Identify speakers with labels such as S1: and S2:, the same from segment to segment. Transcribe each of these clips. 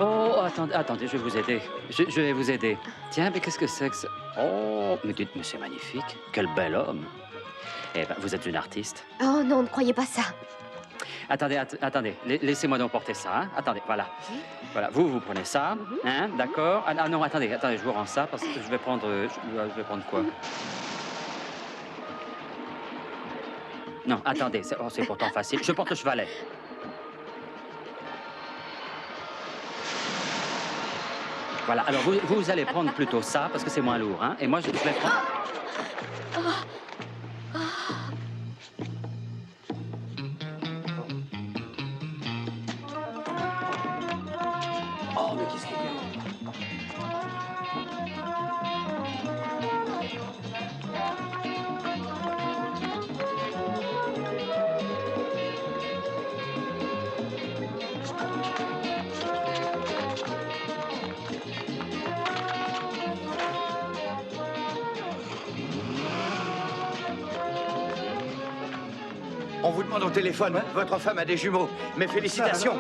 S1: Oh, attendez, attendez, je vais vous aider. Je vais vous aider. Tiens, mais qu'est-ce que c'est que ça? Oh, mais dites, mais c'est magnifique. Quel bel homme. Eh ben, vous êtes une artiste.
S2: Oh non, ne croyez pas ça.
S1: Attendez, attendez. Laissez-moi donc porter ça. Hein. Attendez, voilà. Voilà, vous prenez ça. Hein, d'accord. Ah non, attendez, je vous rends ça parce que je vais prendre... je vais prendre quoi? Non, attendez, c'est pourtant facile. Je porte le chevalet. Voilà, alors vous allez prendre plutôt ça, parce que c'est moins lourd, hein. Et moi, je vais prendre... Oh, mais qu'est-ce qu'il est...
S3: On vous demande au téléphone, votre femme a des jumeaux. Mes félicitations.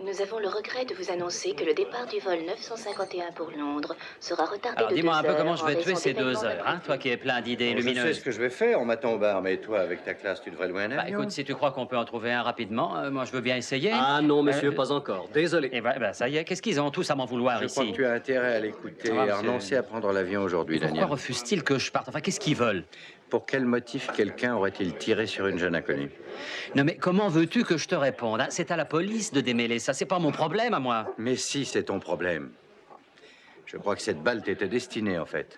S4: Nous avons le regret de vous annoncer que le départ du vol 951 pour Londres sera retardé
S1: Alors,
S4: de 2
S1: dis-moi un peu
S4: heures
S1: comment je
S4: en
S1: vais tuer
S4: raison
S1: ces 2
S4: d'événements
S1: heures, hein, toi qui es plein d'idées
S3: Je sais
S1: lumineuses.
S3: ce que je vais faire en m'attendant au bar, mais toi, avec ta classe, tu devrais louer un
S1: Bah,
S3: avion.
S1: écoute, si tu crois qu'on peut en trouver un rapidement, moi, je veux bien essayer.
S5: Ah non, monsieur, pas encore. Désolé.
S1: Et ben, ça y est, qu'est-ce qu'ils ont tous à m'en vouloir
S3: Je crois
S1: ici?
S3: que tu as intérêt à l'écouter
S1: Ah,
S3: et à
S1: monsieur.
S3: renoncer à prendre l'avion aujourd'hui,
S1: Pourquoi
S3: Daniel.
S1: refusent-ils que je parte? Enfin, qu'est-ce qu'ils veulent?
S3: Pour quel motif quelqu'un aurait-il tiré sur une jeune inconnue?
S1: Non, mais comment veux-tu que je te réponde, hein? C'est à la police de démêler ça, c'est pas mon problème à moi.
S3: Mais si, c'est ton problème. Je crois que cette balle t'était destinée, en fait.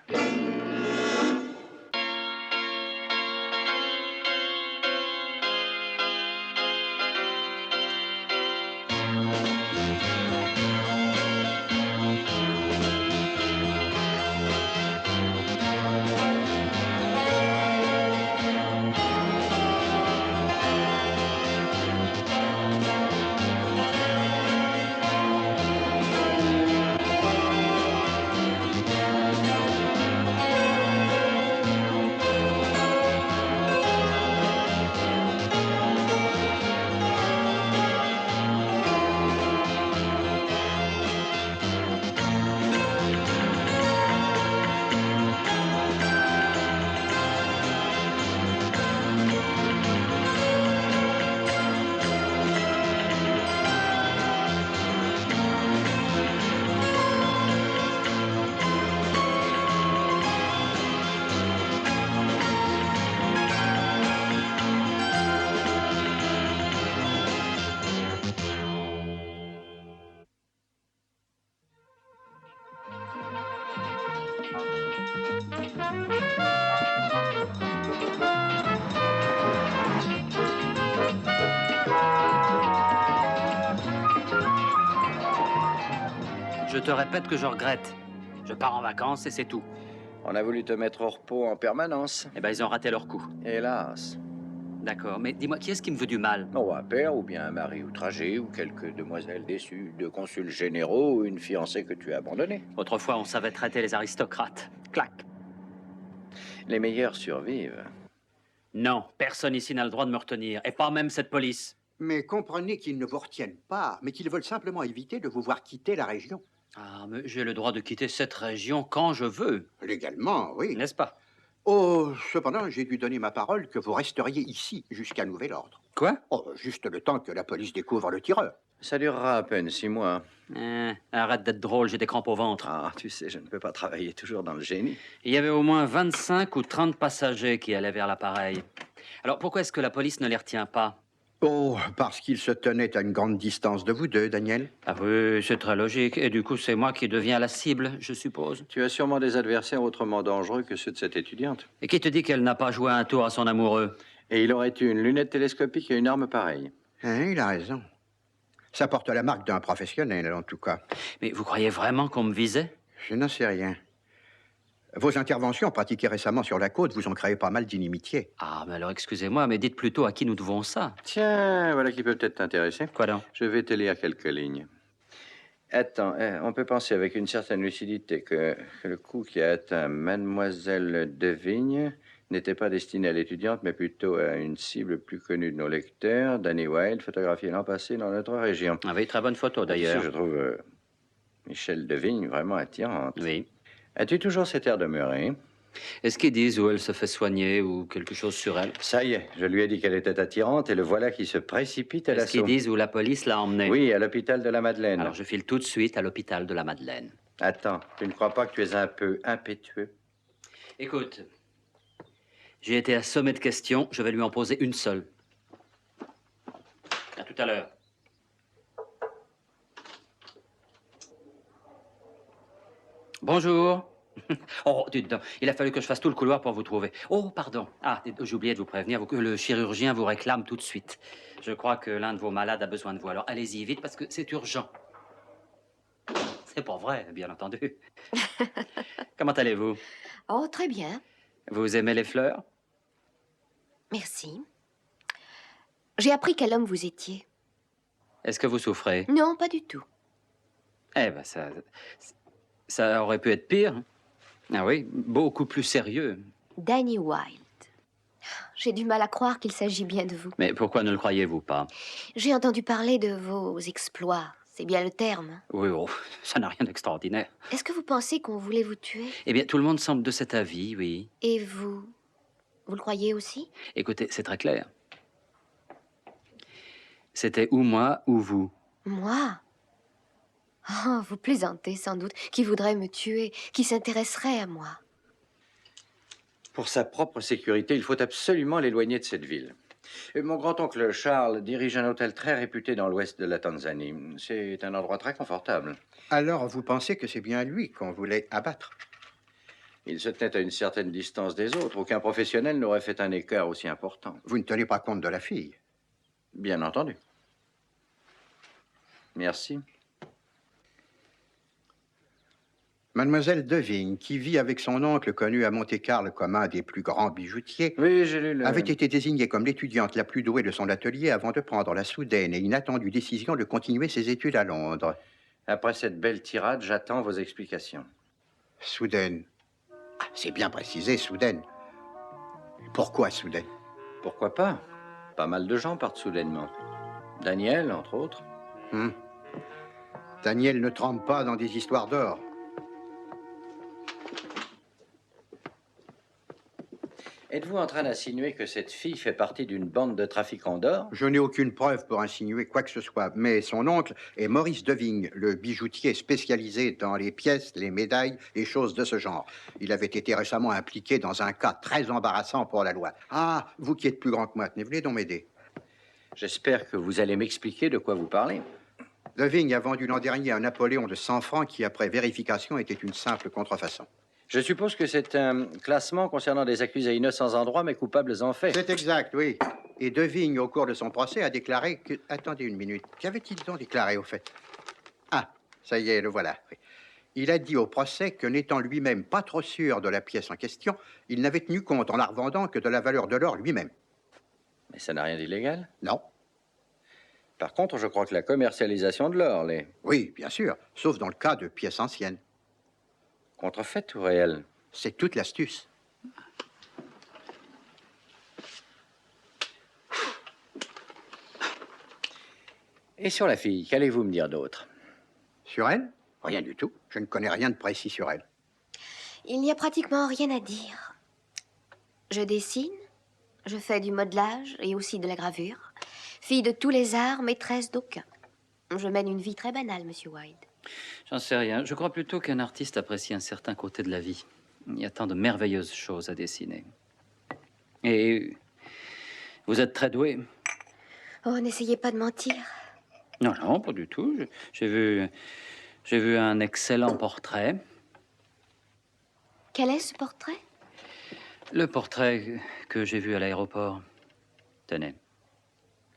S1: Je te répète que je regrette. Je pars en vacances et c'est tout.
S3: On a voulu te mettre au repos en permanence.
S1: Eh ben, ils ont raté leur coup.
S3: Hélas.
S1: D'accord, mais dis-moi, qui est-ce qui me veut du mal?
S3: Oh, un père ou bien un mari outragé ou quelques demoiselles déçues, deux consuls généraux ou une fiancée que tu as abandonnée.
S1: Autrefois, on savait traiter les aristocrates. Clac.
S3: Les meilleurs survivent.
S1: Non, personne ici n'a le droit de me retenir, et pas même cette police.
S2: Mais comprenez qu'ils ne vous retiennent pas, mais qu'ils veulent simplement éviter de vous voir quitter la région.
S1: Ah, mais j'ai le droit de quitter cette région quand je veux,
S2: Légalement, oui.
S1: n'est-ce pas?
S2: Oh, cependant, j'ai dû donner ma parole que vous resteriez ici jusqu'à nouvel ordre.
S1: Quoi?
S2: Oh, juste le temps que la police découvre le tireur.
S3: Ça durera à peine 6 mois.
S1: Arrête d'être drôle, j'ai des crampes au ventre.
S3: Ah, tu sais, je ne peux pas travailler toujours dans le génie.
S1: Il y avait au moins 25 ou 30 passagers qui allaient vers l'appareil. Alors pourquoi est-ce que la police ne les retient pas?
S2: Oh, parce qu'ils se tenaient à une grande distance de vous deux, Daniel.
S1: Ah oui, c'est très logique. Et du coup, c'est moi qui deviens la cible, je suppose.
S3: Tu as sûrement des adversaires autrement dangereux que ceux de cette étudiante.
S1: Et qui te dit qu'elle n'a pas joué un tour à son amoureux?
S3: Et il aurait eu une lunette télescopique et une arme pareille.
S2: Hein, il a raison. Ça porte la marque d'un professionnel, en tout cas.
S1: Mais vous croyez vraiment qu'on me visait?
S2: Je n'en sais rien. Vos interventions pratiquées récemment sur la côte vous ont créé pas mal d'inimitié.
S1: Ah, mais alors excusez-moi, mais dites plutôt à qui nous devons ça.
S3: Tiens, voilà qui peut peut-être t'intéresser.
S1: Quoi donc?
S3: Je vais te lire quelques lignes. Attends, on peut penser avec une certaine lucidité que le coup qui a atteint Mademoiselle Devigne n'était pas destiné à l'étudiante, mais plutôt à une cible plus connue de nos lecteurs, Danny Wilde, photographié l'an passé dans notre région.
S1: Ah oui, très bonne photo d'ailleurs.
S3: Je trouve Michel Devigne vraiment attirante.
S1: Oui.
S3: As-tu toujours cet air demeuré?
S1: Est-ce qu'ils disent où elle se fait soigner ou quelque chose sur elle?
S3: Ça y est, je lui ai dit qu'elle était attirante et le voilà qui se précipite à
S1: Est-ce qu'ils
S3: l'assaut.
S1: disent où la police l'a emmenée?
S3: Oui, à l'hôpital de la Madeleine.
S1: Alors je file tout de suite à l'hôpital de la Madeleine.
S3: Attends, tu ne crois pas que tu es un peu impétueux?
S1: Écoute, j'ai été assommé de questions, je vais lui en poser une seule. À tout à l'heure. Bonjour. Oh, dites donc, il a fallu que je fasse tout le couloir pour vous trouver. Oh, pardon. Ah, j'ai oublié de vous prévenir que le chirurgien vous réclame tout de suite. Je crois que l'un de vos malades a besoin de vous. Alors allez-y vite parce que c'est urgent. C'est pas vrai, bien entendu. Comment allez-vous?
S6: Oh, très bien.
S1: Vous aimez les fleurs?
S6: Merci. J'ai appris quel homme vous étiez.
S1: Est-ce que vous souffrez?
S6: Non, pas du tout.
S1: Eh ben, ça aurait pu être pire. Ah oui, beaucoup plus sérieux.
S6: Danny Wilde. J'ai du mal à croire qu'il s'agit bien de vous.
S1: Mais pourquoi ne le croyez-vous pas?
S6: J'ai entendu parler de vos exploits. C'est bien le terme.
S1: Oui, oh, ça n'a rien d'extraordinaire.
S6: Est-ce que vous pensez qu'on voulait vous tuer?
S1: Eh bien, tout le monde semble de cet avis, oui.
S6: Et vous? Vous le croyez aussi?
S1: Écoutez, c'est très clair. C'était ou moi ou vous.
S6: Moi? Oh, vous plaisantez sans doute. Qui voudrait me tuer? Qui s'intéresserait à moi?
S3: Pour sa propre sécurité, il faut absolument l'éloigner de cette ville. Mon grand-oncle Charles dirige un hôtel très réputé dans l'ouest de la Tanzanie. C'est un endroit très confortable.
S2: Alors, vous pensez que c'est bien lui qu'on voulait abattre?
S3: Il se tenait à une certaine distance des autres. Aucun professionnel n'aurait fait un écart aussi important.
S2: Vous ne tenez pas compte de la fille?
S3: Bien entendu. Merci.
S2: Mademoiselle Devigne, qui vit avec son oncle connu à Monte-Carlo comme un des plus grands bijoutiers,
S3: Oui, j'ai lu le...
S2: avait été désignée comme l'étudiante la plus douée de son atelier avant de prendre la soudaine et inattendue décision de continuer ses études à Londres.
S3: Après cette belle tirade, j'attends vos explications.
S2: Soudaine. Ah, c'est bien précisé, soudaine. Pourquoi soudaine?
S3: Pourquoi pas? Pas mal de gens partent soudainement. Daniel, entre autres.
S2: Daniel ne trempe pas dans des histoires d'or.
S3: Êtes-vous en train d'insinuer que cette fille fait partie d'une bande de trafiquants d'or?
S2: Je n'ai aucune preuve pour insinuer quoi que ce soit, mais son oncle est Maurice Devigne, le bijoutier spécialisé dans les pièces, les médailles et choses de ce genre. Il avait été récemment impliqué dans un cas très embarrassant pour la loi. Ah, vous qui êtes plus grand que moi, venez donc m'aider.
S3: J'espère que vous allez m'expliquer de quoi vous parlez.
S2: Devigne a vendu l'an dernier un Napoléon de 100 francs qui, après vérification, était une simple contrefaçon.
S3: Je suppose que c'est un classement concernant des accusés innocents en droit, mais coupables en fait.
S2: C'est exact, oui. Et Devigne, au cours de son procès, a déclaré que... Attendez une minute. Qu'avait-il donc déclaré, au fait? Ah, ça y est, le voilà. Oui. Il a dit au procès que, n'étant lui-même pas trop sûr de la pièce en question, il n'avait tenu compte en la revendant que de la valeur de l'or lui-même.
S3: Mais ça n'a rien d'illégal.
S2: Non.
S3: Par contre, je crois que la commercialisation de l'or, les
S2: Oui, bien sûr, sauf dans le cas de pièces anciennes.
S3: contrefaites ou réelles?
S2: C'est toute l'astuce.
S3: Et sur la fille, qu'allez-vous me dire d'autre?
S2: Sur elle? Rien du tout. Je ne connais rien de précis sur elle.
S6: Il n'y a pratiquement rien à dire. Je dessine, je fais du modelage et aussi de la gravure. Fille de tous les arts, maîtresse d'aucun. Je mène une vie très banale, Monsieur Wilde.
S1: J'en sais rien. Je crois plutôt qu'un artiste apprécie un certain côté de la vie. Il y a tant de merveilleuses choses à dessiner. Et vous êtes très doué.
S6: Oh, n'essayez pas de mentir.
S1: Non, non, pas du tout. J'ai vu un excellent portrait.
S6: Quel est ce portrait?
S1: Le portrait que j'ai vu à l'aéroport. Tenez.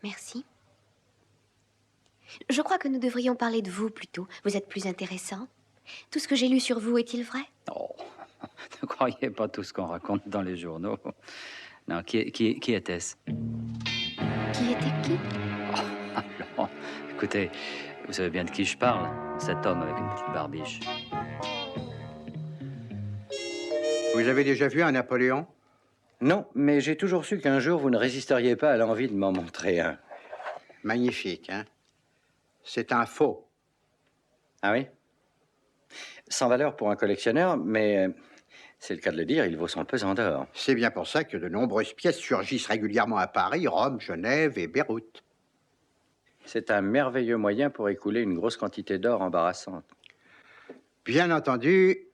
S6: Merci. Je crois que nous devrions parler de vous plutôt. Vous êtes plus intéressant. Tout ce que j'ai lu sur vous est-il vrai?
S1: Oh, ne croyez pas tout ce qu'on raconte dans les journaux. Non, qui était-ce?
S6: Qui était qui?
S1: Alors, écoutez, vous savez bien de qui je parle. Cet homme avec une petite barbiche.
S2: Vous avez déjà vu un Napoléon?
S3: Non, mais j'ai toujours su qu'un jour, vous ne résisteriez pas à l'envie de m'en montrer un.
S2: Magnifique, hein? C'est un faux.
S3: Ah oui? Sans valeur pour un collectionneur, mais c'est le cas de le dire, il vaut son pesant d'or.
S2: C'est bien pour ça que de nombreuses pièces surgissent régulièrement à Paris, Rome, Genève et Beyrouth.
S3: C'est un merveilleux moyen pour écouler une grosse quantité d'or embarrassante.
S2: Bien entendu,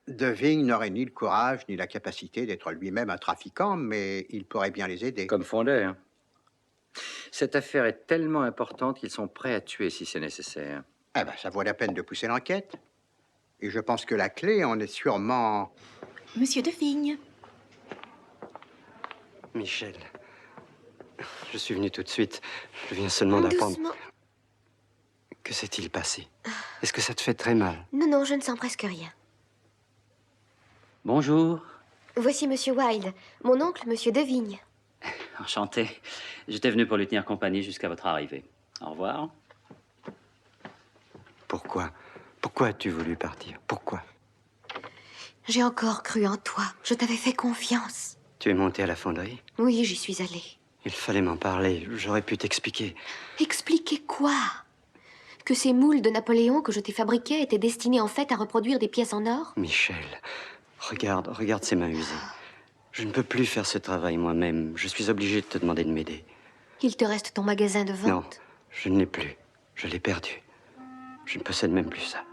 S2: De Vingt n'aurait ni le courage ni la capacité d'être lui-même un trafiquant, mais il pourrait bien les aider.
S3: Comme Fondé, hein. Cette affaire est tellement importante qu'ils sont prêts à tuer si c'est nécessaire.
S2: Eh ben, ça vaut la peine de pousser l'enquête. Et je pense que la clé en est sûrement...
S7: Monsieur de Vigne.
S8: Michel, je suis venu tout de suite. Je viens seulement d'apprendre.
S6: Doucement.
S8: Que s'est-il passé? Est-ce que ça te fait très mal?
S6: Non, non, je ne sens presque rien.
S1: Bonjour.
S6: Voici Monsieur Wilde, mon oncle, Monsieur de Vigne.
S1: Enchanté. J'étais venu pour lui tenir compagnie jusqu'à votre arrivée. Au revoir.
S8: Pourquoi? Pourquoi as-tu voulu partir? Pourquoi?
S6: J'ai encore cru en toi. Je t'avais fait confiance.
S8: Tu es monté à la fonderie?
S6: Oui, j'y suis allée.
S8: Il fallait m'en parler. J'aurais pu t'expliquer.
S6: Expliquer quoi? Que ces moules de Napoléon que je t'ai fabriqués étaient destinés en fait à reproduire des pièces en or?
S8: Michel, regarde ces mains usées. Je ne peux plus faire ce travail moi-même. Je suis obligé de te demander de m'aider.
S6: Il te reste ton magasin de vente?
S8: Non, je ne l'ai plus. Je l'ai perdu. Je ne possède même plus ça.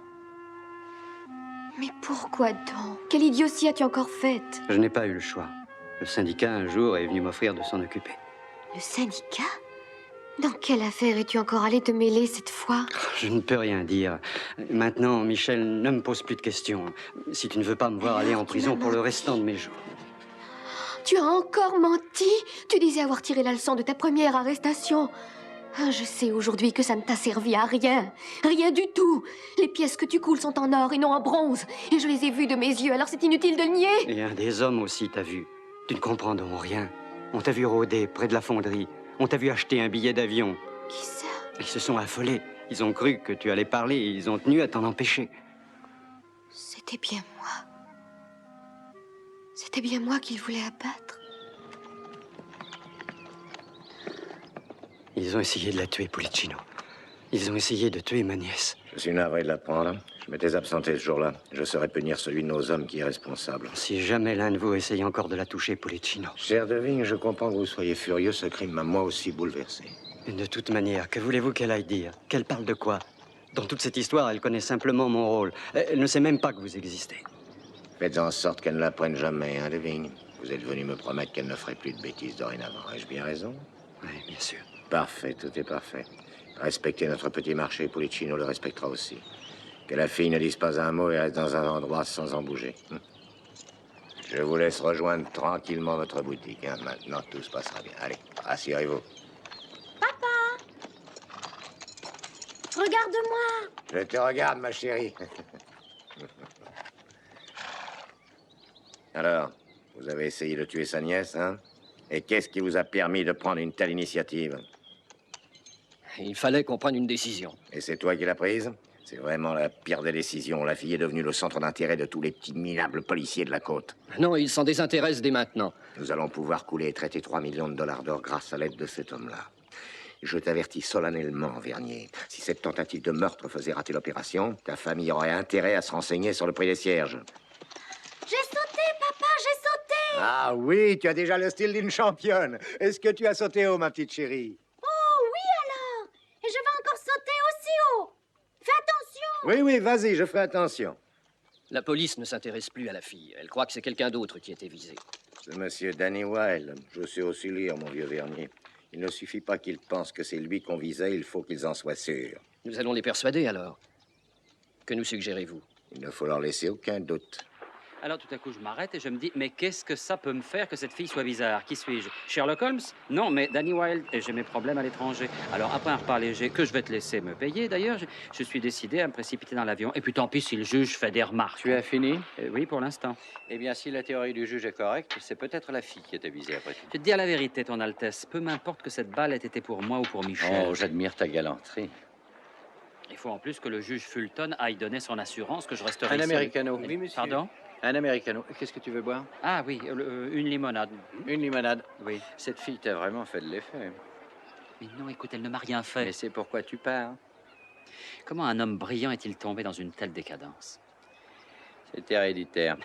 S6: Mais pourquoi donc? Quelle idiotie as-tu encore faite?
S8: Je n'ai pas eu le choix. Le syndicat, un jour, est venu m'offrir de s'en occuper.
S6: Le syndicat? Dans quelle affaire es-tu encore allé te mêler cette fois?
S8: Je ne peux rien dire. Maintenant, Michel, ne me pose plus de questions. Si tu ne veux pas me voir aller en prison pour le restant de mes jours.
S6: Tu as encore menti? Tu disais avoir tiré la leçon de ta première arrestation. Ah, je sais aujourd'hui que ça ne t'a servi à rien. Rien du tout. Les pièces que tu coules sont en or et non en bronze. Et je les ai vues de mes yeux, alors c'est inutile de le nier.
S8: Et un des hommes aussi t'a vu. Tu ne comprends donc rien. On t'a vu rôder près de la fonderie. On t'a vu acheter un billet d'avion.
S6: Qui ça?
S8: Ils se sont affolés. Ils ont cru que tu allais parler et ils ont tenu à t'en empêcher.
S6: C'était bien moi. C'était bien moi qu'ils voulaient abattre.
S8: Ils ont essayé de la tuer, Pulicino. Ils ont essayé de tuer ma nièce.
S9: Je suis navré de l'apprendre. Je m'étais absenté ce jour-là. Je saurais punir celui de nos hommes qui est responsable.
S8: Si jamais l'un de vous essaye encore de la toucher, Pulicino.
S9: Cher De Vigne, je comprends que vous soyez furieux. Ce crime m'a moi aussi bouleversé.
S8: Mais de toute manière, que voulez-vous qu'elle aille dire? Qu'elle parle de quoi? Dans toute cette histoire, elle connaît simplement mon rôle. Elle ne sait même pas que vous existez.
S9: Faites en sorte qu'elle ne l'apprenne jamais, hein, De Vigne. Vous êtes venu me promettre qu'elle ne ferait plus de bêtises dorénavant. Ai-je bien raison?
S8: Oui, bien sûr.
S9: Parfait, tout est parfait. Respectez notre petit marché, Pulicino le respectera aussi. Que la fille ne dise pas un mot et reste dans un endroit sans en bouger. Je vous laisse rejoindre tranquillement votre boutique. Hein. Maintenant, tout se passera bien. Allez, rassurez-vous.
S7: Regarde-moi.
S9: Je te regarde, ma chérie. Alors, vous avez essayé de tuer sa nièce, hein? Et qu'est-ce qui vous a permis de prendre une telle initiative?
S5: Il fallait qu'on prenne une décision.
S9: Et c'est toi qui l'as prise? C'est vraiment la pire des décisions. La fille est devenue le centre d'intérêt de tous les petits minables policiers de la côte.
S5: Non, il s'en désintéresse dès maintenant.
S9: Nous allons pouvoir couler et traiter 3 millions de dollars d'or grâce à l'aide de cet homme-là. Je t'avertis solennellement, Vernier. Si cette tentative de meurtre faisait rater l'opération, ta famille aurait intérêt à se renseigner sur le prix des cierges.
S6: J'ai sauté, papa, j'ai sauté!
S9: Ah oui, tu as déjà le style d'une championne. Est-ce que tu as sauté haut, ma petite chérie?
S6: Oh oui alors! Et je vais encore sauter aussi haut! Fais attention!
S9: Oui, oui, vas-y, je ferai attention.
S5: La police ne s'intéresse plus à la fille. Elle croit que c'est quelqu'un d'autre qui était visé.
S9: C'est monsieur Danny Wilde. Je sais aussi lire, mon vieux Vernier. Il ne suffit pas qu'ils pensent que c'est lui qu'on visait, il faut qu'ils en soient sûrs.
S5: Nous allons les persuader alors. Que nous suggérez-vous?
S9: Il ne faut leur laisser aucun doute.
S1: Alors tout à coup, je m'arrête et je me dis, mais qu'est-ce que ça peut me faire que cette fille soit bizarre? Qui suis-je? Sherlock Holmes? Non, mais Danny Wilde, et j'ai mes problèmes à l'étranger. Alors après un repas léger, que je vais te laisser me payer d'ailleurs, je suis décidé à me précipiter dans l'avion. Et puis tant pis si le juge fait des remarques.
S3: Tu as fini?
S1: Oui, pour l'instant.
S3: Eh bien, si la théorie du juge est correcte, c'est peut-être la fille qui était visée après tout.
S1: Je vais te dire la vérité, ton Altesse. Peu m'importe que cette balle ait été pour moi ou pour Michel.
S3: Oh, j'admire ta galanterie.
S1: Il faut en plus que le juge Fulton aille donner son assurance que je resterai
S3: Un
S1: seul.
S3: americano. Oui, monsieur.
S1: Pardon?
S3: Un americano. Qu'est-ce que tu veux boire?
S1: Ah oui, une limonade.
S3: Une limonade.
S1: Oui.
S3: Cette fille t'a vraiment fait de l'effet.
S1: Mais non, écoute, elle ne m'a rien fait.
S3: Mais c'est pourquoi tu pars.
S1: Comment un homme brillant est-il tombé dans une telle décadence?
S3: C'est héréditaire.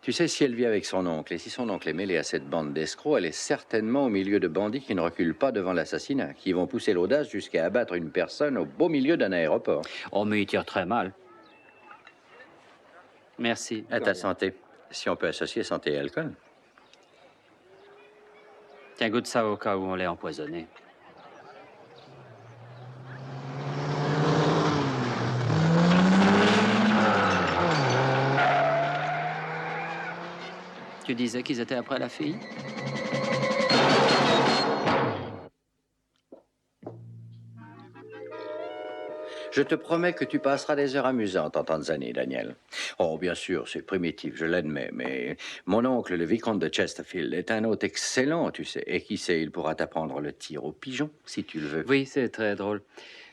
S3: Tu sais, si elle vit avec son oncle, et si son oncle est mêlé à cette bande d'escrocs, elle est certainement au milieu de bandits qui ne reculent pas devant l'assassinat, qui vont pousser l'audace jusqu'à abattre une personne au beau milieu d'un aéroport.
S1: Oh, mais il tire très mal. Merci.
S3: À ta santé. Si on peut associer santé et alcool.
S1: Tiens, goûte ça au cas où on l'ait empoisonné. Tu disais qu'ils étaient après la fille?
S3: Je te promets que tu passeras des heures amusantes en Tanzanie, Daniel. Oh, bien sûr, c'est primitif, je l'admets, mais mon oncle, le vicomte de Chesterfield, est un hôte excellent, tu sais. Et qui sait, il pourra t'apprendre le tir au pigeon, si tu le veux.
S1: Oui, c'est très drôle.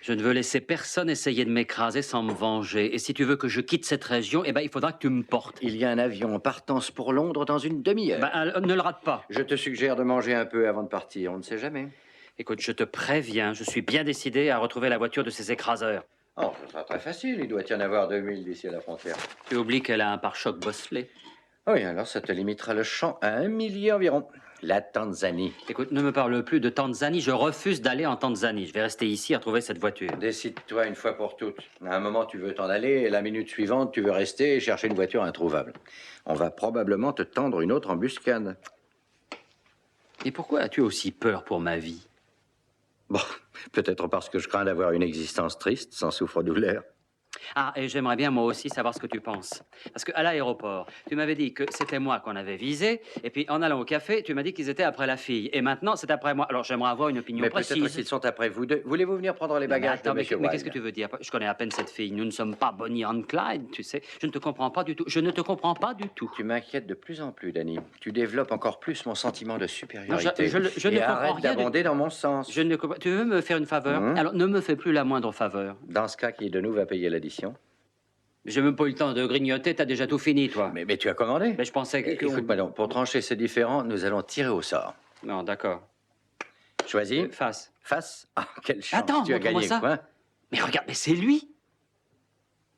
S1: Je ne veux laisser personne essayer de m'écraser sans me venger. Et si tu veux que je quitte cette région, eh ben, il faudra que tu me portes.
S3: Il y a un avion en partance pour Londres dans une demi-heure.
S1: Ben, ne le rate pas.
S3: Je te suggère de manger un peu avant de partir, on ne sait jamais.
S1: Écoute, je te préviens, je suis bien décidé à retrouver la voiture de ces écraseurs.
S3: Oh, ce sera très facile, il doit y en avoir 2000 d'ici à la frontière.
S1: Tu oublies qu'elle a un pare-choc bosselé.
S3: Oui, alors ça te limitera le champ à 1 millier environ. La Tanzanie.
S1: Écoute, ne me parle plus de Tanzanie. Je refuse d'aller en Tanzanie. Je vais rester ici à retrouver cette voiture.
S3: Décide-toi une fois pour toutes. À un moment, tu veux t'en aller, et la minute suivante, tu veux rester et chercher une voiture introuvable. On va probablement te tendre une autre embuscade.
S1: Et pourquoi as-tu aussi peur pour ma vie?
S3: Bon, peut-être parce que je crains d'avoir une existence triste, sans souffre-douleur.
S1: Ah, et j'aimerais bien moi aussi savoir ce que tu penses. Parce qu'à l'aéroport, tu m'avais dit que c'était moi qu'on avait visé, et puis en allant au café, tu m'as dit qu'ils étaient après la fille. Et maintenant, c'est après moi. Alors j'aimerais avoir une opinion
S3: Mais
S1: précise.
S3: peut-être qu'ils sont après vous deux. Voulez-vous venir prendre les
S1: Non, mais
S3: bagages
S1: attends,
S3: de Monsieur
S1: mais qu'est-ce que
S3: Wilde?
S1: tu veux dire? Je connais à peine cette fille. Nous ne sommes pas Bonnie and Clyde, tu sais. Je ne te comprends pas du tout. Je ne te comprends pas du tout.
S3: Tu m'inquiètes de plus en plus, Danny. Tu développes encore plus mon sentiment de supériorité.
S1: Non, je ne
S3: et
S1: comprends
S3: arrête
S1: rien de-
S3: d'abonder dans mon sens.
S1: Je ne comprends... Tu veux me faire une faveur? Alors ne me fais plus la moindre faveur.
S3: Dans ce cas, qui de nous va payer l'addition?
S1: J'ai même pas eu le temps de grignoter. T'as déjà tout fini, toi.
S3: Mais tu as commandé.
S1: Mais je pensais que...
S3: Écoute-moi donc, pour trancher ces différends, nous allons tirer au sort.
S1: Non, d'accord.
S3: Choisis.
S1: Face.
S3: Face. Ah, quelle chance.
S1: Attends,
S3: tu as
S1: montre-moi
S3: gagné
S1: ça.
S3: quoi?
S1: Mais regarde, mais c'est lui.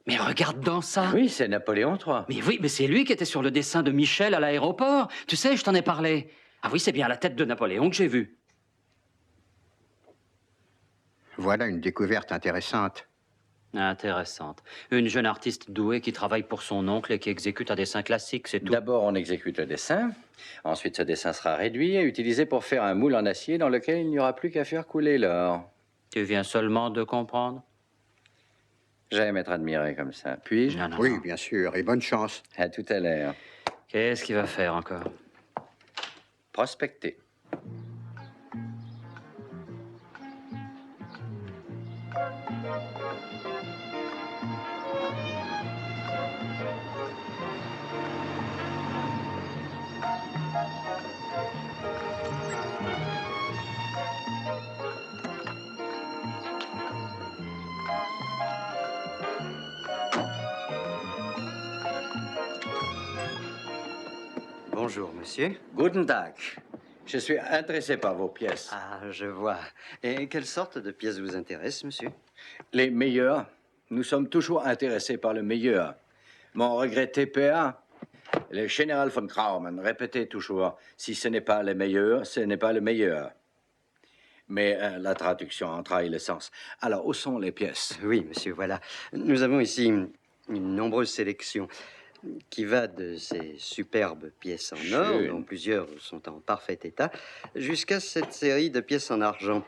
S1: Mais regarde dans ça.
S3: Oui, c'est Napoléon III.
S1: Mais oui, mais c'est lui qui était sur le dessin de Michel à l'aéroport. Tu sais, je t'en ai parlé. Ah oui, c'est bien la tête de Napoléon que j'ai vue.
S2: Voilà une découverte intéressante.
S1: Intéressante. Une jeune artiste douée qui travaille pour son oncle et qui exécute un dessin classique, c'est tout.
S3: D'abord, on exécute le dessin. Ensuite, ce dessin sera réduit et utilisé pour faire un moule en acier dans lequel il n'y aura plus qu'à faire couler l'or.
S1: Tu viens seulement de comprendre?
S3: J'aime être admiré comme ça. Puis-je?
S1: Non, non,
S2: Oui,
S1: non.
S2: bien sûr, et bonne chance.
S3: À tout à l'heure.
S1: Qu'est-ce qu'il va faire encore?
S3: Prospecter.
S8: Bonjour, monsieur.
S3: Guten Tag. Je suis intéressé par vos pièces.
S8: Ah, je vois. Et quelle sorte de pièces vous intéressent, monsieur?
S3: Les meilleurs. Nous sommes toujours intéressés par le meilleur. Mon regretté PA, le général von Kraumann, répétait toujours, si ce n'est pas le meilleur, ce n'est pas le meilleur. Mais la traduction en trahit le sens. Alors, où sont les pièces?
S8: Oui, monsieur, voilà. Nous avons ici une nombreuse sélection qui va de ces superbes pièces en or,
S3: Schön.
S8: dont plusieurs sont en parfait état, jusqu'à cette série de pièces en argent,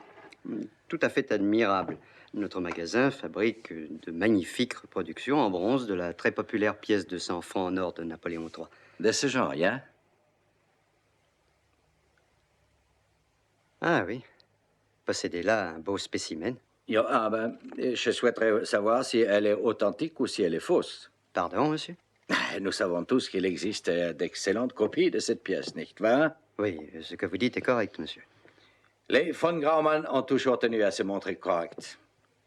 S8: tout à fait admirable. Notre magasin fabrique de magnifiques reproductions en bronze de la très populaire pièce de 100 francs en or de Napoléon III.
S3: De ce genre, hein?
S8: Ah oui, possédez là un beau spécimen.
S3: Je souhaiterais savoir si elle est authentique ou si elle est fausse.
S8: Pardon, monsieur?
S3: Nous savons tous qu'il existe d'excellentes copies de cette pièce, nicht wahr?
S8: Oui, ce que vous dites est correct, monsieur.
S3: Les von Graumann ont toujours tenu à se montrer corrects.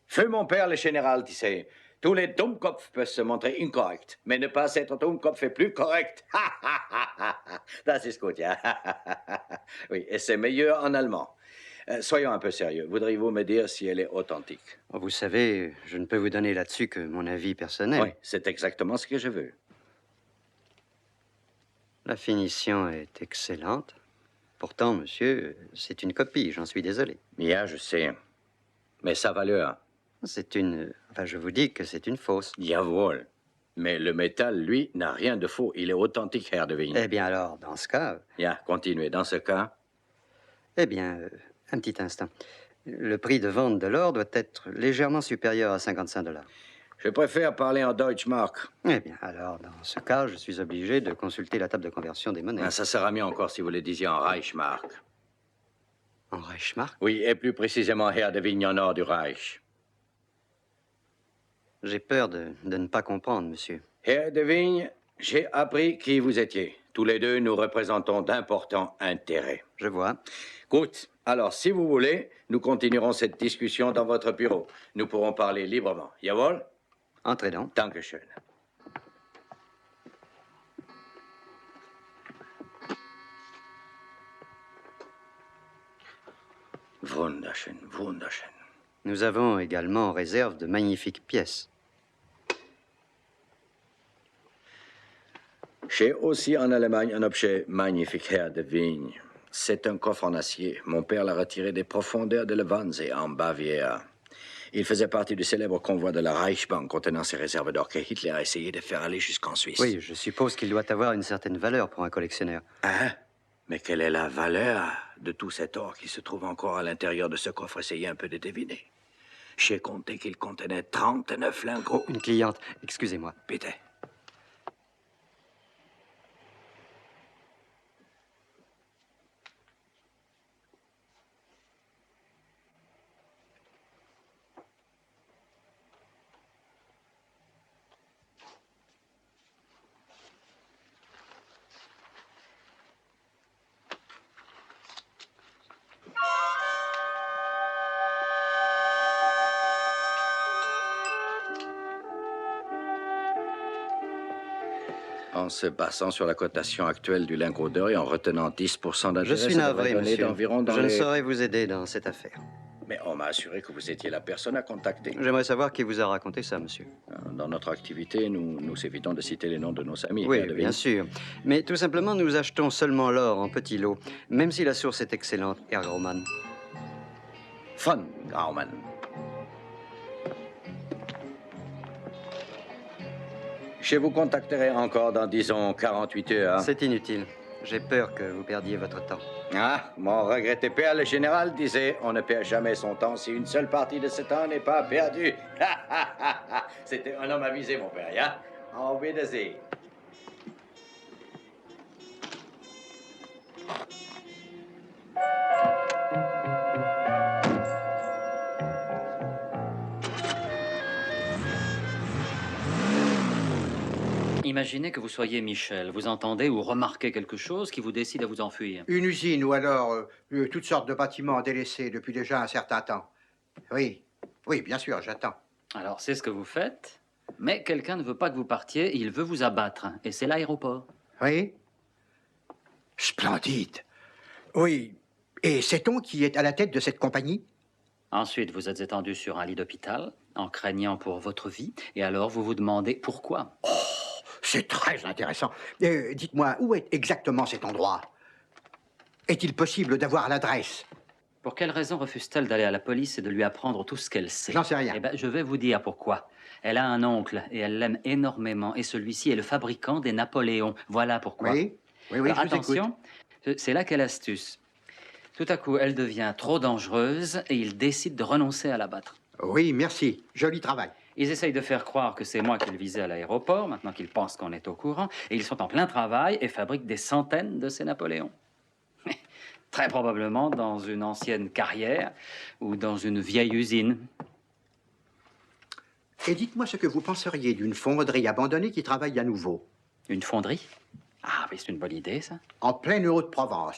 S3: Feu mon père, le général, disait, tous les Dummkopf peuvent se montrer incorrects, mais ne pas être Dummkopf est plus correct. Das ist gut, ja. Oui, et c'est meilleur en allemand. Soyons un peu sérieux. Voudriez-vous me dire si elle est authentique?
S8: Vous savez, je ne peux vous donner là-dessus que mon avis personnel.
S3: Oui, c'est exactement ce que je veux.
S8: La finition est excellente. Pourtant, monsieur, c'est une copie, j'en suis désolé.
S3: Bien, je sais. Mais sa valeur?
S8: C'est une... Enfin, je vous dis que c'est une fausse.
S3: Jawohl. Mais le métal, lui, n'a rien de faux. Il est authentique, Herr de Vigne.
S8: Eh bien alors, dans ce cas...
S3: Bien, continuez. Dans ce cas...
S8: Eh bien, un petit instant. Le prix de vente de l'or doit être légèrement supérieur à 55 $.
S3: Je préfère parler en Deutschmark.
S8: Eh bien, alors, dans ce cas, je suis obligé de consulter la table de conversion des monnaies.
S3: Ah, ça sera mieux encore si vous le disiez en Reichsmark.
S8: En Reichsmark?
S3: Oui, et plus précisément, Herr de Vigne, en or du Reich.
S8: J'ai peur de ne pas comprendre, monsieur.
S3: Herr de Vigne, j'ai appris qui vous étiez. Tous les deux, nous représentons d'importants intérêts.
S8: Je vois.
S3: Gut. Alors, si vous voulez, nous continuerons cette discussion dans votre bureau. Nous pourrons parler librement. Jawohl?
S8: Entrez donc.
S3: Dankeschön. Wunderschön, wunderschön.
S8: Nous avons également en réserve de magnifiques pièces.
S3: J'ai aussi en Allemagne un objet magnifique, Herr de Vigne. C'est un coffre en acier. Mon père l'a retiré des profondeurs de la Wannsee, en Bavière. Il faisait partie du célèbre convoi de la Reichsbank contenant ses réserves d'or que Hitler a essayé de faire aller jusqu'en Suisse.
S8: Oui, je suppose qu'il doit avoir une certaine valeur pour un collectionneur.
S3: Hein? Mais quelle est la valeur de tout cet or qui se trouve encore à l'intérieur de ce coffre? Essayez un peu de deviner. J'ai compté qu'il contenait 39 lingots.
S8: Une cliente, excusez-moi.
S3: Bitte. En se basant sur la cotation actuelle du lingot d'or et en retenant 10% d'intérêt,
S8: Je suis
S3: ça devrait
S8: navré,
S3: donner
S8: monsieur.
S3: d'environ dans
S8: Je ne
S3: les...
S8: saurais vous aider dans cette affaire.
S3: Mais on m'a assuré que vous étiez la personne à contacter.
S8: J'aimerais savoir qui vous a raconté ça, monsieur.
S3: Dans notre activité, nous évitons de citer les noms de nos amis.
S8: Oui,
S3: Herr de
S8: bien
S3: Vigne.
S8: sûr. Mais tout simplement, nous achetons seulement l'or en petits lots, même si la source est excellente, Herr Graumann.
S3: Von Graumann. Je vous contacterai encore dans, disons, 48 heures.
S8: C'est inutile. J'ai peur que vous perdiez votre temps.
S3: Ah, mon regretté père, le général, disait on ne perd jamais son temps si une seule partie de ce temps n'est pas perdue. C'était un homme avisé, mon père, ya? Au Wiedersehen.
S1: Imaginez que vous soyez Michel. Vous entendez ou remarquez quelque chose qui vous décide à vous enfuir.
S2: Une usine ou alors toutes sortes de bâtiments délaissés depuis déjà un certain temps. Oui, oui, bien sûr, j'attends.
S1: Alors, c'est ce que vous faites, mais quelqu'un ne veut pas que vous partiez, il veut vous abattre. Et c'est l'aéroport.
S2: Oui? Splendide. Oui. Et sait-on qui est à la tête de cette compagnie?
S1: Ensuite, vous êtes étendu sur un lit d'hôpital, en craignant pour votre vie, et alors vous vous demandez pourquoi.
S2: C'est très intéressant. Dites-moi, où est exactement cet endroit? Est-il possible d'avoir l'adresse?
S1: Pour quelle raison refuse-t-elle d'aller à la police et de lui apprendre tout ce qu'elle sait?
S2: J'en sais rien.
S1: Eh bien, je vais vous dire pourquoi. Elle a un oncle et elle l'aime énormément, et celui-ci est le fabricant des Napoléons. Voilà pourquoi.
S2: Oui, oui, oui,
S1: Alors,
S2: je vous écoute.
S1: attention, c'est là qu'est l'astuce. Tout à coup, elle devient trop dangereuse et il décide de renoncer à la battre.
S2: Oui, merci. Joli travail.
S1: Ils essayent de faire croire que c'est moi qu'ils visaient à l'aéroport, maintenant qu'ils pensent qu'on est au courant, et ils sont en plein travail et fabriquent des centaines de ces Napoléons. Très probablement dans une ancienne carrière ou dans une vieille usine.
S2: Et dites-moi ce que vous penseriez d'une fonderie abandonnée qui travaille à nouveau.
S1: Une fonderie? Ah oui, c'est une bonne idée, ça.
S2: En pleine Haute-Provence.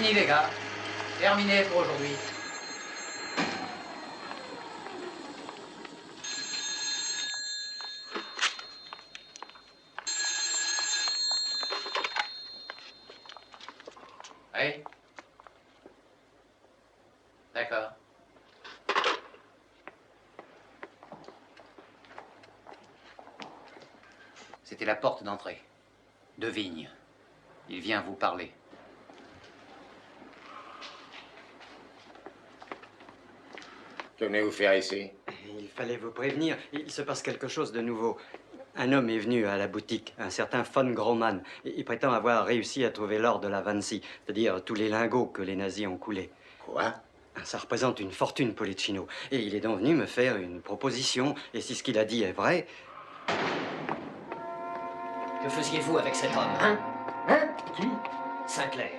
S1: fini, les gars. Terminé pour aujourd'hui. Oui. D'accord. C'était la porte d'entrée. De Vigne. Il vient vous parler.
S9: Que venez-vous faire ici?
S8: Il fallait vous prévenir, il se passe quelque chose de nouveau. Un homme est venu à la boutique, un certain von Groman. Il prétend avoir réussi à trouver l'or de la Vancy, c'est-à-dire tous les lingots que les nazis ont coulés.
S9: Quoi?
S8: Ça représente une fortune, Policino. Et il est donc venu me faire une proposition. Et si ce qu'il a dit est vrai...
S5: Que faisiez-vous avec cet homme?
S8: Hein? Qui?
S5: Sinclair.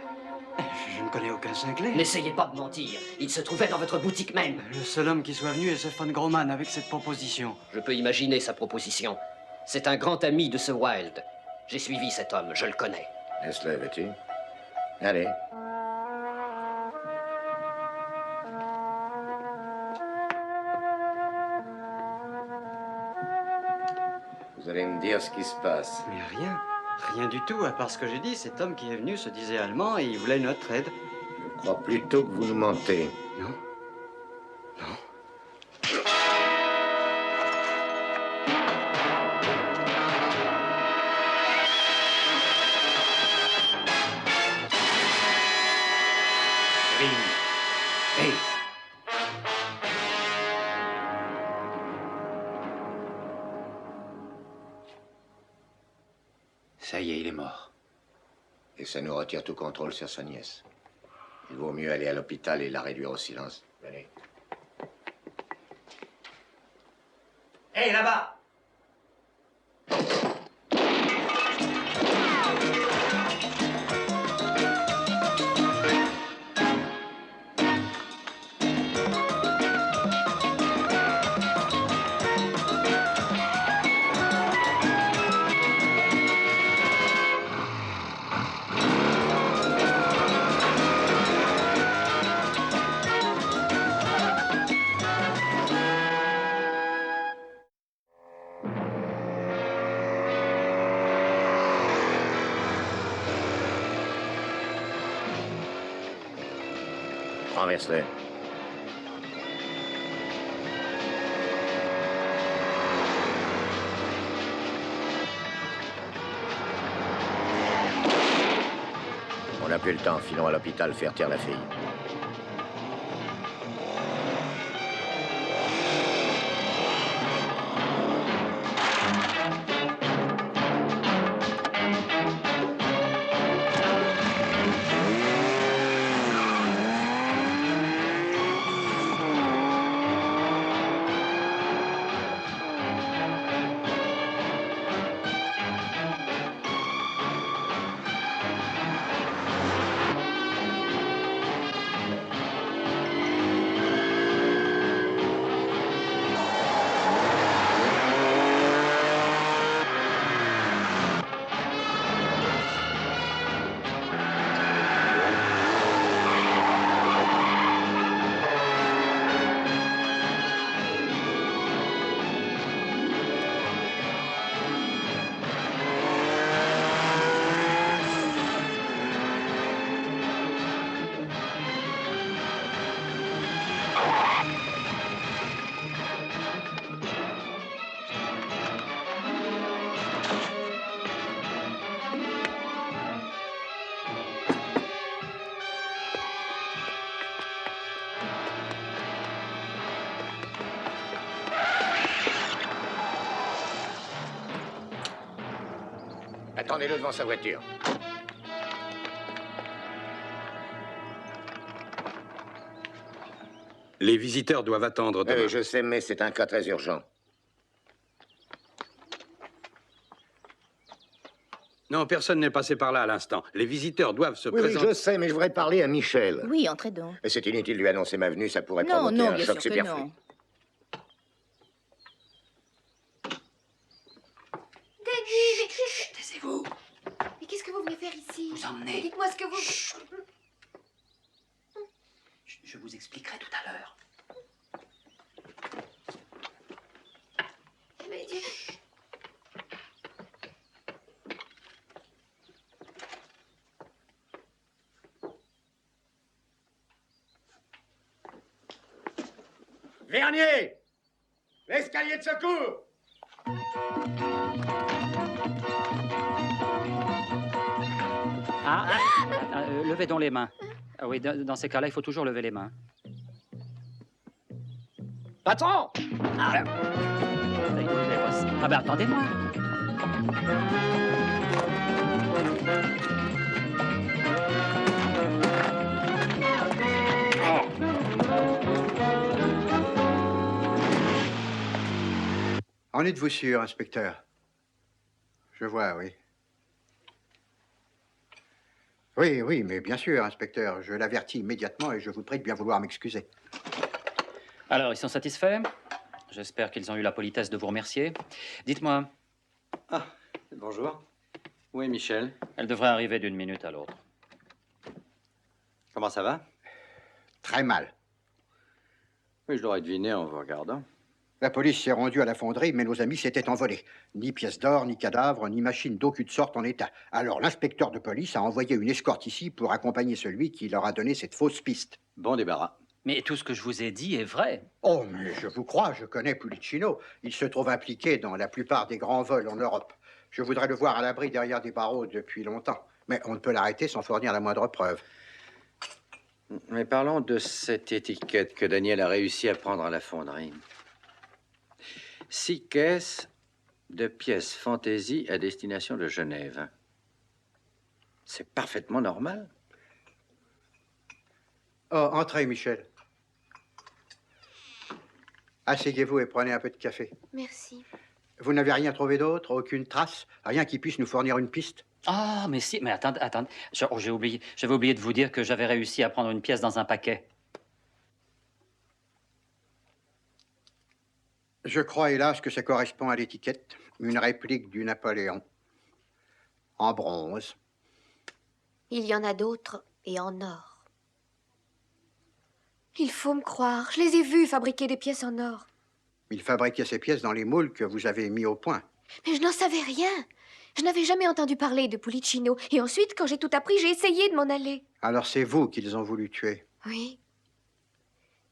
S8: Je ne connais aucun Sinclair.
S5: N'essayez pas de mentir. Il se trouvait dans votre boutique même.
S8: Le seul homme qui soit venu est ce von Groman avec cette proposition.
S5: Je peux imaginer sa proposition. C'est un grand ami de ce Wilde. J'ai suivi cet homme, je le connais.
S9: Laisse-le, veux-tu? Allez. Vous allez me dire ce qui se passe.
S8: Mais rien. Rien du tout, à part ce que j'ai dit. Cet homme qui est venu se disait allemand et il voulait notre aide.
S9: Je crois plutôt que vous nous mentez.
S8: Non. Non.
S1: Hey. Ça y est, il est mort.
S9: Et ça nous retire tout contrôle sur sa nièce. Il vaut mieux aller à l'hôpital et la réduire au silence. Venez.
S1: Hé, là-bas!
S9: Renverse-le. On n'a plus le temps. Filons à l'hôpital faire taire la fille. Attendez-le devant sa voiture.
S10: Les visiteurs doivent attendre demain.
S9: Je sais, mais c'est un cas très urgent.
S10: Non, personne n'est passé par là à l'instant. Les visiteurs doivent se
S9: Oui,
S10: présenter.
S9: je sais, mais je voudrais parler à Michel.
S7: Oui, entrez donc.
S9: Et c'est inutile de lui annoncer ma venue, ça pourrait
S7: Non,
S9: provoquer
S7: non,
S9: un
S7: bien
S9: choc
S7: sûr que
S9: superflu.
S7: non.
S6: Taisez-vous. Mais qu'est-ce que vous venez faire ici?
S1: Vous emmenez.
S6: Dites-moi ce que vous...
S9: Vernier! L'escalier de secours!
S1: Levez donc les mains. Ah oui, dans ces cas-là, il faut toujours lever les mains.
S5: Patron!
S1: Ah ben attendez-moi.
S2: En êtes-vous sûr, inspecteur? Je vois, oui. Oui, mais bien sûr, inspecteur. Je l'avertis immédiatement et je vous prie de bien vouloir m'excuser.
S1: Alors, ils sont satisfaits? J'espère qu'ils ont eu la politesse de vous remercier. Dites-moi,
S8: Ah, bonjour. Où est Michel?
S1: elle devrait arriver d'une minute à l'autre.
S8: Comment ça va?
S2: Très mal.
S3: Oui, je l'aurais deviné en vous regardant.
S2: La police s'est rendue à la fonderie, mais nos amis s'étaient envolés. Ni pièces d'or, ni cadavres, ni machines d'aucune sorte en état. Alors l'inspecteur de police a envoyé une escorte ici pour accompagner celui qui leur a donné cette fausse piste.
S3: Bon débarras.
S1: Mais tout ce que je vous ai dit est vrai.
S2: Oh, mais je vous crois, je connais Pulicino. Il se trouve impliqué dans la plupart des grands vols en Europe. Je voudrais le voir à l'abri derrière des barreaux depuis longtemps. Mais on ne peut l'arrêter sans fournir la moindre preuve.
S3: Mais parlons de cette étiquette que Daniel a réussi à prendre à la fonderie. 6 caisses de pièces fantaisie à destination de Genève. C'est parfaitement normal.
S2: Oh, entrez, Michel. Asseyez-vous et prenez un peu de café.
S6: Merci.
S2: Vous n'avez rien trouvé d'autre? Aucune trace? Rien qui puisse nous fournir une piste?
S1: Ah, mais si, mais attendez. J'ai oublié. J'avais oublié de vous dire que j'avais réussi à prendre une pièce dans un paquet.
S2: Je crois, hélas, que ça correspond à l'étiquette. Une réplique du Napoléon. En bronze.
S6: Il y en a d'autres et en or. Il faut me croire. Je les ai vus fabriquer des pièces en or.
S2: Il fabriquait ces pièces dans les moules que vous avez mis au point.
S6: Mais je n'en savais rien. Je n'avais jamais entendu parler de Pulicino. Et ensuite, quand j'ai tout appris, j'ai essayé de m'en aller.
S2: Alors c'est vous qu'ils ont voulu tuer.
S6: Oui.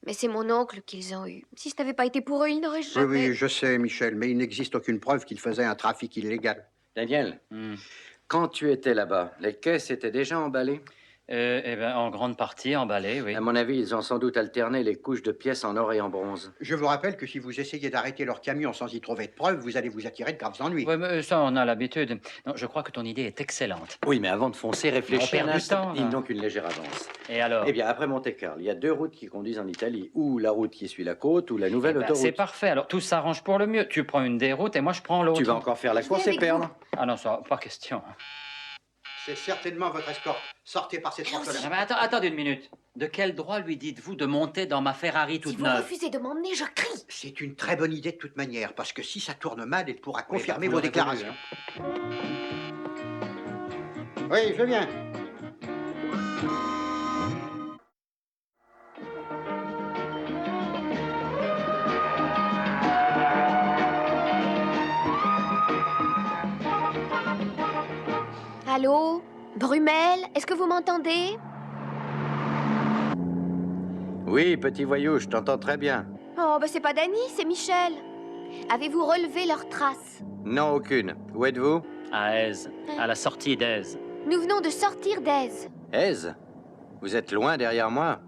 S6: Mais c'est mon oncle qu'ils ont eu. Si ce n'avait pas été pour eux, ils n'auraient jamais...
S2: Oui, je sais, Michel, mais il n'existe aucune preuve qu'il faisait un trafic illégal.
S3: Daniel, quand tu étais là-bas, les caisses étaient déjà emballées?
S1: Eh bien, en grande partie emballé, oui.
S3: À mon avis, ils ont sans doute alterné les couches de pièces en or et en bronze.
S2: Je vous rappelle que si vous essayez d'arrêter leur camion sans y trouver de preuves, vous allez vous attirer de graves ennuis.
S1: Oui, mais ça, on a l'habitude. Non, je crois que ton idée est excellente.
S3: Oui, mais avant de foncer, réfléchis
S1: On perd
S3: un
S1: du
S3: instant.
S1: temps,
S3: Ils
S1: hein.
S3: n'ont qu'une légère avance.
S1: Et alors?
S3: Eh bien, après Monte-Carlo, il y a 2 routes qui conduisent en Italie. Ou la route qui suit la côte, ou la nouvelle
S1: Eh ben,
S3: autoroute.
S1: c'est parfait. Alors, tout s'arrange pour le mieux. Tu prends une des routes et moi, je prends l'autre.
S3: Tu vas encore faire la course et
S6: avec
S3: perdre.
S1: Ah non, ça, pas question.
S2: C'est certainement votre escorte. Sortez par cette porte-là.
S1: Ah, mais attendez une minute. De quel droit lui dites-vous de monter dans ma Ferrari toute
S6: Si vous
S1: neuve?
S6: refusez de m'emmener, je crie.
S2: C'est une très bonne idée de toute manière, parce que si ça tourne mal, elle pourra confirmer
S1: vous
S2: vos
S1: l'aurez
S2: déclarations.
S1: voulu,
S2: Oui, je viens.
S6: Allô? Brumel, est-ce que vous m'entendez?
S3: Oui, petit voyou, je t'entends très bien.
S6: Oh, bah c'est pas Danny, c'est Michel. Avez-vous relevé leurs traces?
S3: Non, aucune. Où êtes-vous?
S1: À Aise, à la sortie d'Aise.
S6: Nous venons de sortir d'Aise.
S3: Aise? Vous êtes loin derrière moi.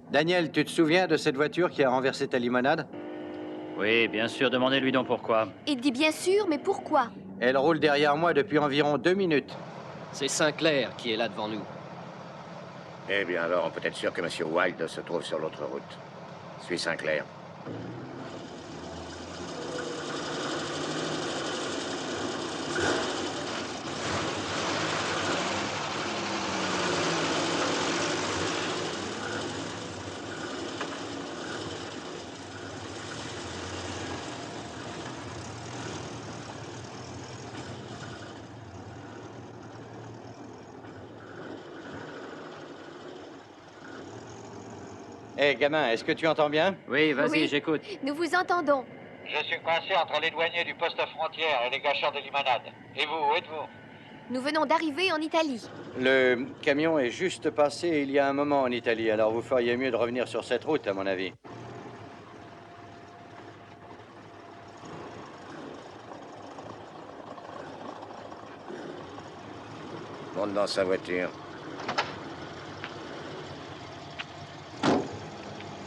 S3: Daniel, tu te souviens de cette voiture qui a renversé ta limonade?
S1: Oui, bien sûr. Demandez-lui donc pourquoi.
S6: Il dit bien sûr, mais pourquoi?
S3: Elle roule derrière moi depuis environ 2 minutes.
S5: C'est Sinclair qui est là devant nous.
S9: Eh bien alors, on peut être sûr que M. Wilde se trouve sur l'autre route. Suis Sinclair.
S3: Hé, gamin, est-ce que tu entends bien?
S1: Oui, vas-y,
S6: Oui.
S1: j'écoute.
S6: Nous vous entendons.
S11: Je suis coincé entre les douaniers du poste frontière et les gâcheurs de limonade. Et vous, où êtes-vous?
S6: Nous venons d'arriver en Italie.
S3: Le camion est juste passé il y a un moment en Italie, alors vous feriez mieux de revenir sur cette route, à mon avis.
S9: Monte dans sa voiture.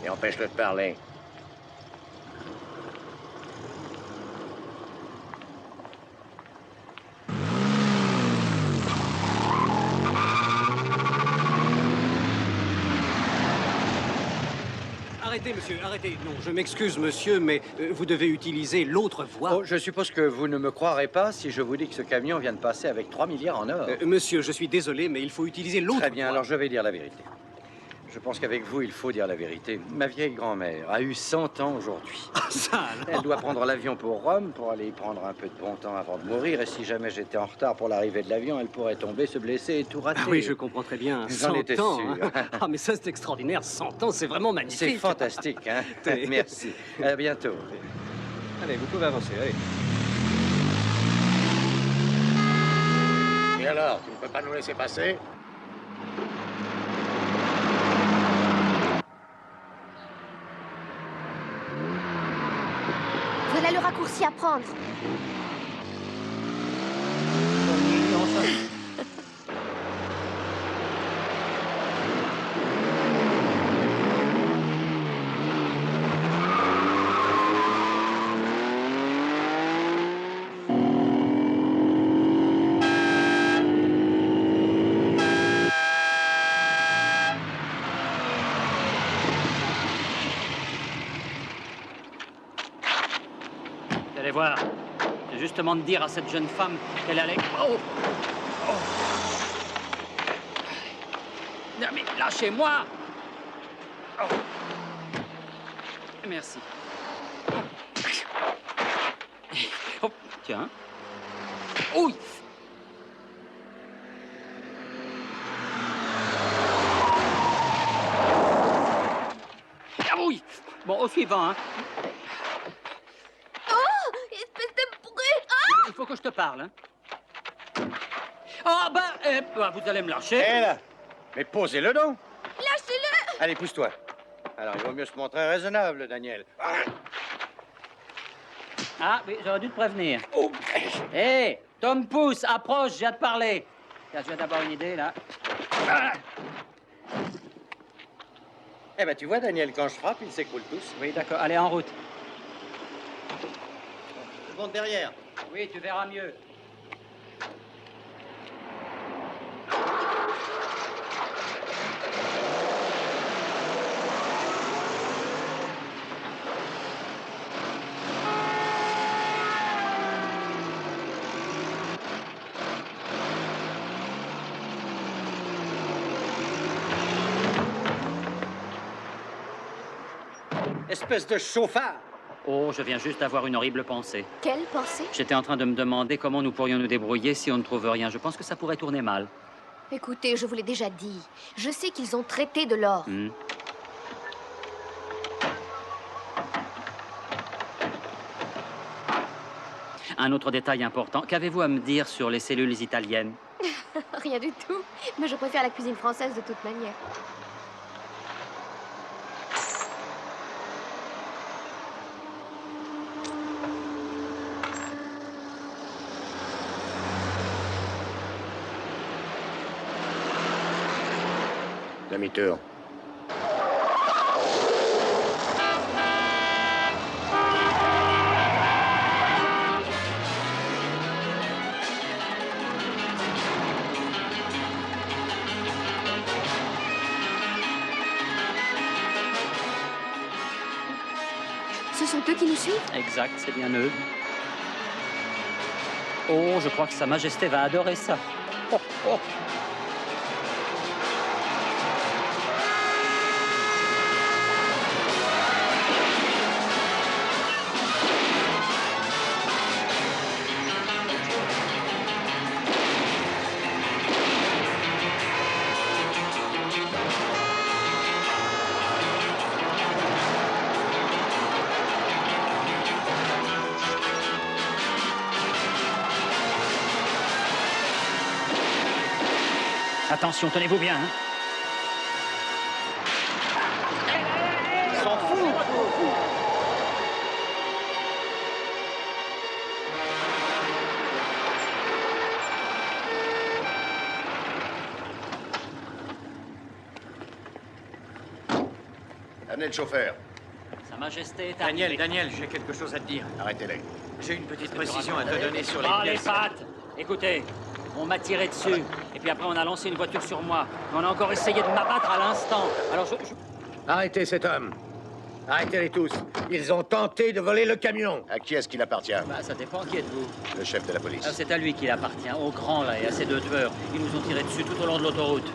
S9: Et empêche-le de parler.
S11: Arrêtez, monsieur, arrêtez. Non, je m'excuse, monsieur, mais vous devez utiliser l'autre voie.
S3: Oh, je suppose que vous ne me croirez pas si je vous dis que ce camion vient de passer avec 3 milliards en or.
S11: Monsieur, je suis désolé, mais il faut utiliser l'autre voie.
S3: Très bien, alors je vais dire la vérité. Je pense qu'avec vous, il faut dire la vérité. Ma vieille grand-mère a eu 100 ans aujourd'hui.
S11: Ça, alors.
S3: Elle doit prendre l'avion pour Rome pour aller y prendre un peu de bon temps avant de mourir. Et si jamais j'étais en retard pour l'arrivée de l'avion, elle pourrait tomber, se blesser et tout rater.
S11: Ah oui, je comprends très bien.
S3: J'en
S11: 100
S3: étais
S11: ans.
S3: sûr.
S11: Hein. Ah, mais ça, c'est extraordinaire. 100 ans, c'est vraiment magnifique.
S3: C'est fantastique, hein? Merci. À bientôt.
S11: Allez, vous pouvez avancer, allez.
S9: Et alors, tu ne peux pas nous laisser passer?
S6: Voilà le raccourci à prendre.
S1: Vous allez voir. C'est justement de dire à cette jeune femme qu'elle allait... Oh! Oh! Non, mais lâchez-moi! Oh! Merci. Oh, tiens. Oui! Ah oui! Bon, au suivant, hein.
S6: Espèce de bruit.
S1: Il faut que je te parle, hein. Oh, vous allez me lâcher.
S3: Hé là! Mais posez-le donc!
S6: Lâchez-le.
S3: Allez, pousse-toi. Alors, il vaut mieux se montrer raisonnable, Daniel.
S1: Ah, oui, j'aurais dû te prévenir. Hé, Tom Pouce, approche, j'ai à te parler. Tiens, je viens d'avoir une idée, là.
S3: Eh ben, tu vois, Daniel, quand je frappe, ils s'écroulent tous.
S1: Oui, d'accord, allez, en route.
S3: Je monte derrière.
S1: Oui, tu verras mieux.
S3: Espèce de chauffard!
S1: Oh, je viens juste d'avoir une horrible pensée.
S6: Quelle pensée?
S1: J'étais en train de me demander comment nous pourrions nous débrouiller si on ne trouve rien. Je pense que ça pourrait tourner mal.
S6: Écoutez, je vous l'ai déjà dit. Je sais qu'ils ont traité de l'or.
S1: Hmm. Un autre détail important. Qu'avez-vous à me dire sur les cellules italiennes?
S6: Rien du tout. Mais je préfère la cuisine française de toute manière.
S9: Demi-tour.
S6: Ce sont eux qui nous suivent?
S1: Exact, c'est bien eux. Oh, je crois que Sa Majesté va adorer ça. Oh, oh. Attention, tenez-vous bien. Hein.
S11: S'en fout.
S9: Amenez le chauffeur.
S1: Sa Majesté est
S11: Daniel, Daniel, j'ai quelque chose à te dire.
S9: Arrêtez-les.
S11: J'ai une petite précision à te donner sur les
S1: Ah, les
S11: pièces.
S1: pattes! Écoutez, on m'a tiré dessus, et puis après on a lancé une voiture sur moi. Mais on a encore essayé de m'abattre à l'instant. Alors je...
S12: Arrêtez cet homme. Arrêtez-les tous. Ils ont tenté de voler le camion.
S9: À qui est-ce qu'il appartient?
S1: Bah, ça dépend, qui êtes-vous?
S9: Le chef de la police.
S1: Ah, c'est à lui qu'il appartient, au grand là, et à ses deux tueurs. Ils nous ont tiré dessus tout au long de l'autoroute.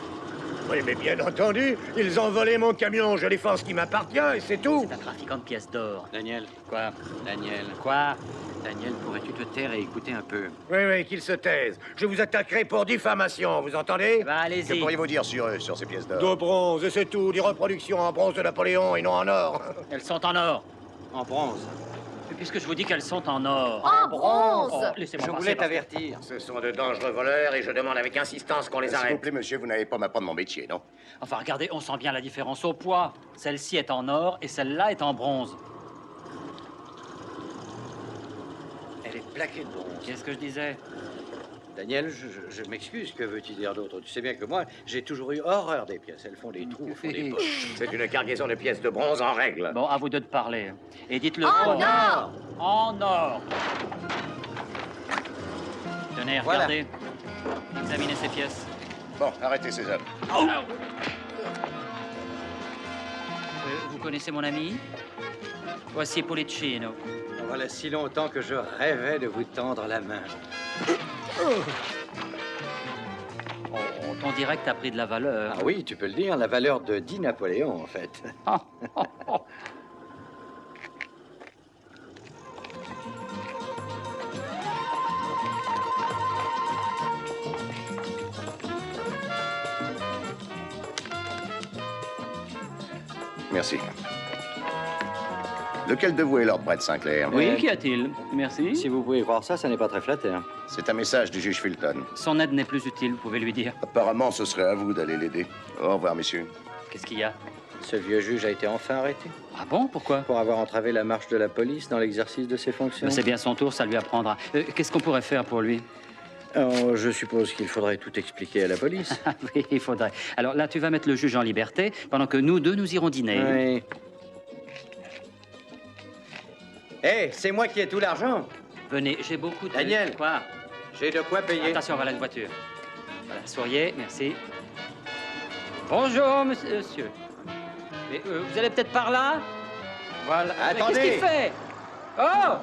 S12: Oui, mais bien entendu, ils ont volé mon camion. Je défends ce qui m'appartient et c'est tout.
S1: C'est un trafiquant de pièces d'or.
S11: Daniel,
S1: Quoi?
S11: Daniel,
S1: Quoi?
S11: Daniel, pourrais-tu te taire et écouter un peu?
S12: Oui, oui, qu'ils se taisent. Je vous attaquerai pour diffamation, vous entendez?
S1: Bah,
S9: Que
S1: allez-y.
S9: pourriez-vous dire sur eux, sur ces pièces d'or?
S12: De bronze, et c'est tout. Des reproductions en bronze de Napoléon et non en or.
S1: Elles sont en or.
S11: En bronze.
S1: Et puisque je vous dis qu'elles sont en or.
S6: En bronze!
S1: Oh, laissez-moi
S11: Je
S1: passer,
S11: voulais
S1: parce que-
S11: t'avertir.
S12: Ce sont de dangereux voleurs et je demande avec insistance qu'on les
S9: S'il vous
S12: arrête.
S9: plaît, monsieur, vous n'allez pas m'apprendre mon métier, non?
S1: Enfin, regardez, on sent bien la différence au poids. Celle-ci est en or et celle-là est en bronze.
S11: Elle est plaquée de bronze.
S1: Qu'est-ce que je disais?
S11: Daniel, je m'excuse, que veux-tu dire d'autre? Tu sais bien que moi, j'ai toujours eu horreur des pièces. Elles font des trous, font des poches.
S12: C'est une cargaison de pièces de bronze en règle.
S1: Bon, à vous deux de parler. Et dites-le
S6: En
S1: fort.
S6: or!
S1: En or! Tenez,
S11: Voilà.
S1: regardez. Examinez ces pièces.
S9: Bon, arrêtez ces hommes.
S1: Vous connaissez mon ami? Voici Policino.
S11: Voilà si longtemps que je rêvais de vous tendre la main.
S1: Oh, ton direct a pris de la valeur.
S11: Ah oui, tu peux le dire, la valeur de 10 Napoléon, en fait.
S9: Merci. Lequel de vous est Lord Brett Sinclair?
S1: Oui, qu'y a-t-il? Merci.
S3: Si vous pouvez croire ça, ça n'est pas très flatteur.
S9: C'est un message du juge Fulton.
S1: Son aide n'est plus utile, vous pouvez lui dire.
S9: Apparemment, ce serait à vous d'aller l'aider. Au revoir, messieurs.
S1: Qu'est-ce qu'il y a?
S3: Ce vieux juge a été enfin arrêté
S1: Ah bon? Pourquoi?
S3: pour avoir entravé la marche de la police dans l'exercice de ses fonctions.
S1: C'est bien son tour, ça lui apprendra. Qu'est-ce qu'on pourrait faire pour lui?
S3: Alors, je suppose qu'il faudrait tout expliquer à la police.
S1: Ah oui, il faudrait. Alors là, tu vas mettre le juge en liberté pendant que nous deux, nous irons dîner.
S3: Oui. Hé, c'est moi qui ai tout l'argent.
S1: Venez, j'ai beaucoup de...
S11: Daniel.
S1: Quoi?
S11: J'ai de quoi payer.
S1: Attention, voilà une voiture. Voilà, souriez, merci. Bonjour, monsieur. Mais vous allez peut-être par là? Voilà. Mais
S11: Attendez.
S1: qu'est-ce qu'il fait? Oh!